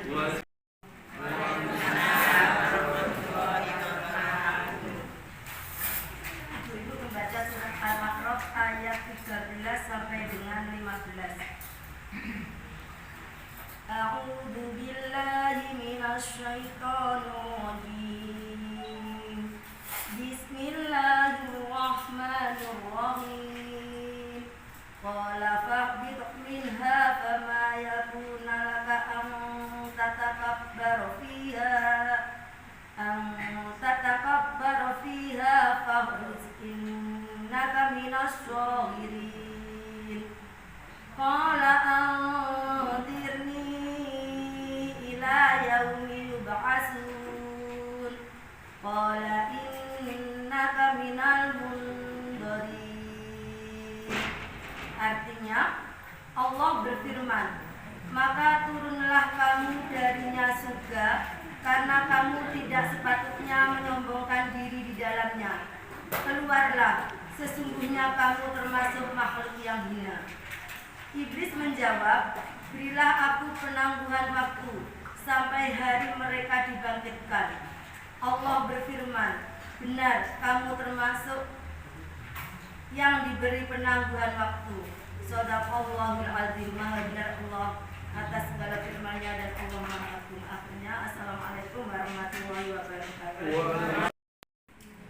Ibu membaca surat Al-A'raf ayat 13 sampai dengan 15. A'udzu billahi minasy syaithanir rajim. Bismillahirrahmanirrahim. Qala fahbit minha fama yakuna laka an tatakabbar fiha fakhruj innaka minas shagirin. Qala anzirni ila yaumi yub'atsun. Qala innaka minal munzirin. Artinya, Allah berfirman, maka turunlah kamu darinya surga, karena kamu tidak sepatutnya menyombongkan diri di dalamnya. Keluarlah, sesungguhnya kamu termasuk makhluk yang hina. Iblis menjawab, berilah aku penangguhan waktu sampai hari mereka dibangkitkan. Allah berfirman, benar, kamu termasuk yang diberi penangguhan waktu. Shadaqallahul azim. Maha benar Allah atas segala firman-Nya dan Allah Maha Agung. Akhirnya, assalamualaikum warahmatullahi wabarakatuh.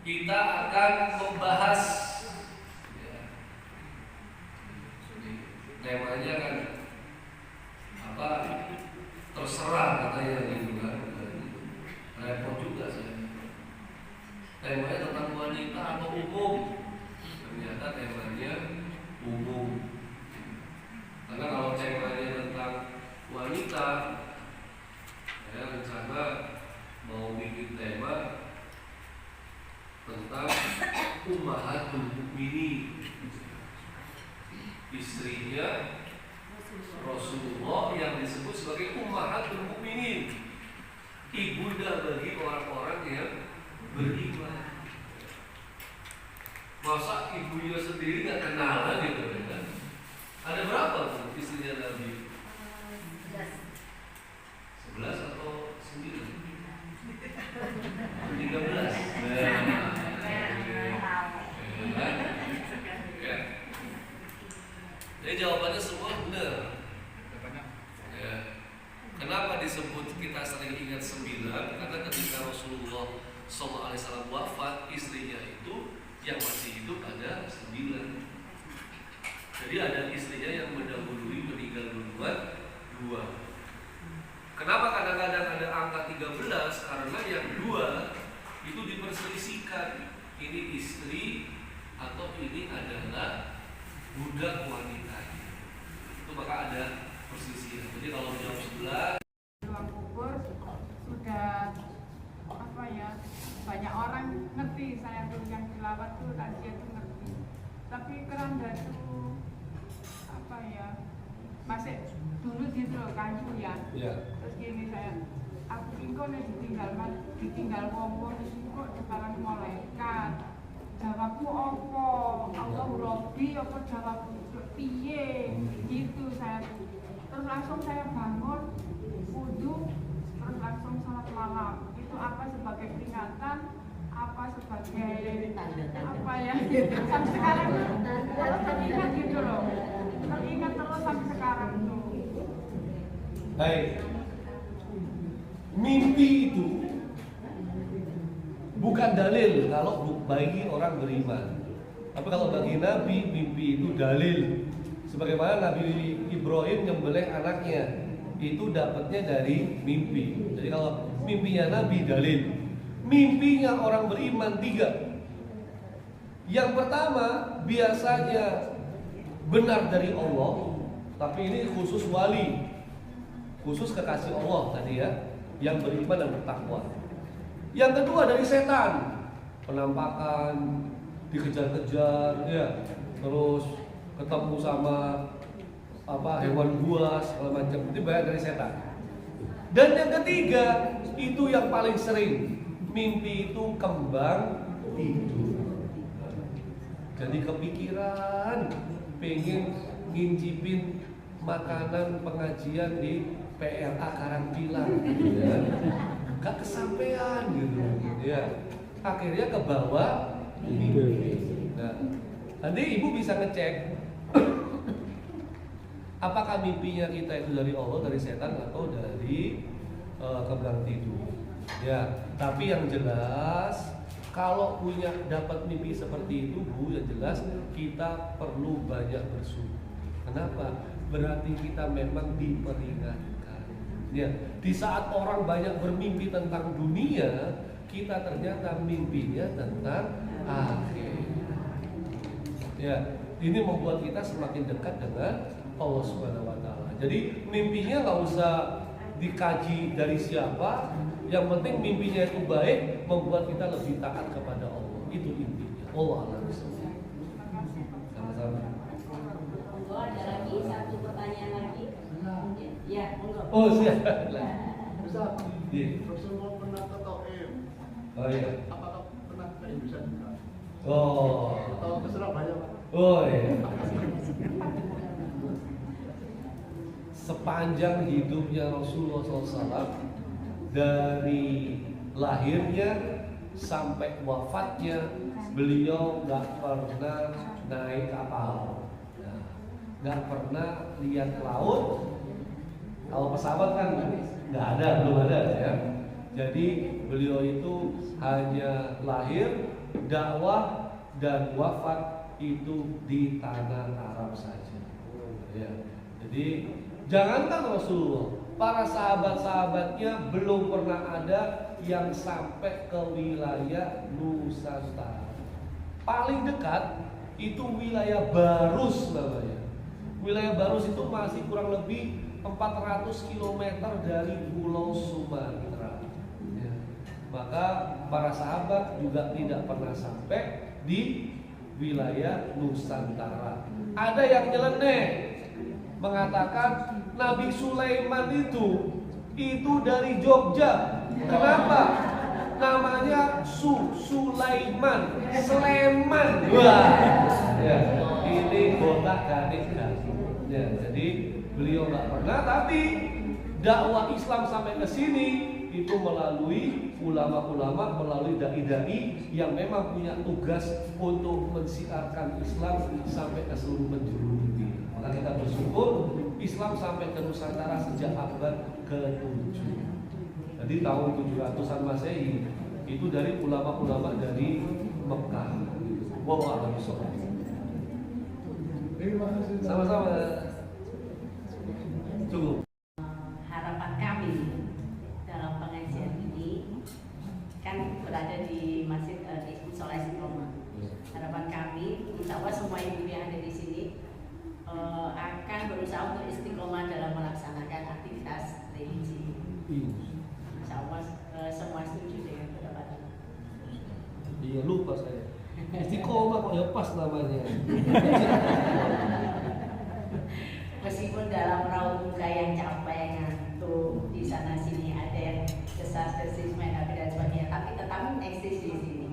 Kita akan membahas temanya kan apa, terserah katanya gitu kan, repot juga saya. Temanya tentang wanita atau umum, ternyata temanya umum. Karena kalau temanya tentang wanita, saya rencana mau bikin tema tentang Ummahatul Mukminin, istrinya Rasulullah yang disebut sebagai Ummahatul Mukminin, ibunda bagi orang-orang yang beriman. Masa ibunya sendiri nggak kenal gitu kan? Ada berapa tuh istrinya Nabi? 11 atau 9? 13. Jadi jawabannya semua benar. Ya. Kenapa disebut kita sering ingat 9? Karena ketika Rasulullah SAW wafat, istrinya itu yang masih hidup ada 9. Jadi ada istrinya yang mendahului, meninggal duluan 2. Kenapa kadang-kadang ada angka 13? Karena yang 2 itu diperselisihkan, ini istri atau ini adalah budak wanita. Itu maka ada perselisihan. Jadi kalau jawab 11, ruang kubur sudah apa ya, banyak orang ngerti, saya tuh yang tilawat tuh tadi itu ngerti. Tapi keranda tuh apa ya, masih dulu gitu kayu ya. Terus gini saya, aku ingko nih ditinggal ngomong kok sekarang malaikat. Jawabku opo? Allah Robbi apa jawabku piye? Gitu saya. Terus langsung saya bangun wudu, terus langsung sholat malam. Itu apa sebagai peringatan? Apa sebagai apa ya? Sampai sekarang terus teringat gitu loh. Teringat terus sampai sekarang tuh. Baik. Mimpi itu bukan dalil kalau bagi orang beriman. Tapi kalau bagi Nabi, mimpi itu dalil. Sebagaimana Nabi Ibrahim nyembelih anaknya, itu dapatnya dari mimpi. Jadi kalau mimpinya Nabi dalil. Mimpinya orang beriman 3. Yang pertama biasanya benar dari Allah, tapi ini khusus wali, khusus kekasih Allah tadi ya, yang beriman dan bertakwa. Yang kedua dari setan, penampakan, dikejar-kejar, ya, terus ketemu sama hewan buas segala macam, itu banyak dari setan. Dan yang ketiga itu yang paling sering, mimpi itu kembang tidur. Jadi kepikiran pengen ngincipin makanan pengajian di PLA Karangpilang, ya. Gak kesampaian gitu, ya. Akhirnya ke bawah mimpi. Nah, nanti ibu bisa ngecek apakah mimpinya kita itu dari Allah, dari setan, atau dari kebelang tidur. Ya, tapi yang jelas kalau punya dapat mimpi seperti itu, Bu, yang jelas kita perlu banyak bersyukur. Kenapa? Berarti kita memang diperingatkan. Ya, di saat orang banyak bermimpi tentang dunia, kita ternyata mimpinya tentang akhir. Ya, ini membuat kita semakin dekat dengan Allah Subhanahu wa Ta'ala. Jadi mimpinya nggak usah dikaji dari siapa, yang penting mimpinya itu baik, membuat kita lebih taat kepada Allah. Itu intinya. Allah a'lam. Sama-sama. Monggo, ada lagi satu pertanyaan lagi. Ya, monggo. Oh siap. Ustaz, Iya. Rasulullah pernah ke Taif. Oh iya. Apakah pernah ke Indonesia juga? Oh. Atau ke Surabaya, Pak? Oh iya. Sepanjang hidupnya Rasulullah SAW, dari lahirnya sampai wafatnya, beliau nggak pernah naik kapal, nggak pernah lihat laut. Kalau pesawat kan nggak ada, belum ada ya. Jadi beliau itu hanya lahir, dakwah dan wafat itu di tanah Arab saja. Ya. Jadi jangankan Rasulullah, para sahabat-sahabatnya belum pernah ada yang sampai ke wilayah Nusantara. Paling dekat itu wilayah Barus namanya. Wilayah Barus itu masih kurang lebih 400 km dari Pulau Sumatera. Ya. Maka para sahabat juga tidak pernah sampai di wilayah Nusantara. Ada yang nyeleneh mengatakan Nabi Sulaiman itu dari Jogja. Kenapa? Namanya Sulaiman, Sleman. Wah, ya, ini botak ganik kan. Ya, jadi beliau nggak pernah, tapi dakwah Islam sampai ke sini itu melalui ulama-ulama, melalui dai-dai yang memang punya tugas untuk mensiarkan Islam sampai ke seluruh penjuru dunia. Maka kita bersyukur Islam sampai ke Nusantara sejak abad ke-7. Jadi tahun 700-an Masehi itu dari ulama-ulama dari Mekah. Wallahu a'lam bishawab. Terima kasih. Sama-sama. Cukup. Harapan kami dalam pengajian ini kan berada di Masjid di Musola Istiqomah. Harapan kami, insya Allah semua ibu yang ada di sini akan berusaha untuk istiqomah dalam melaksanakan aktivitas religi. Insya Allah semua setuju dengan pendapat. Iya, lupa saya. Istiqomah kok ya pas namanya. Meskipun dalam raut muka yang capek, ngantuk, di sana sini ada yang desas-desis main HP dan sebagainya, tapi tetap eksis di sini.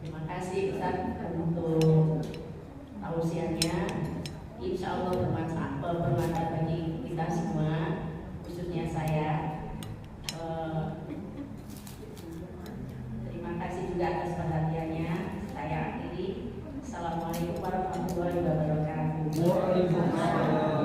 Terima kasih Ustaz untuk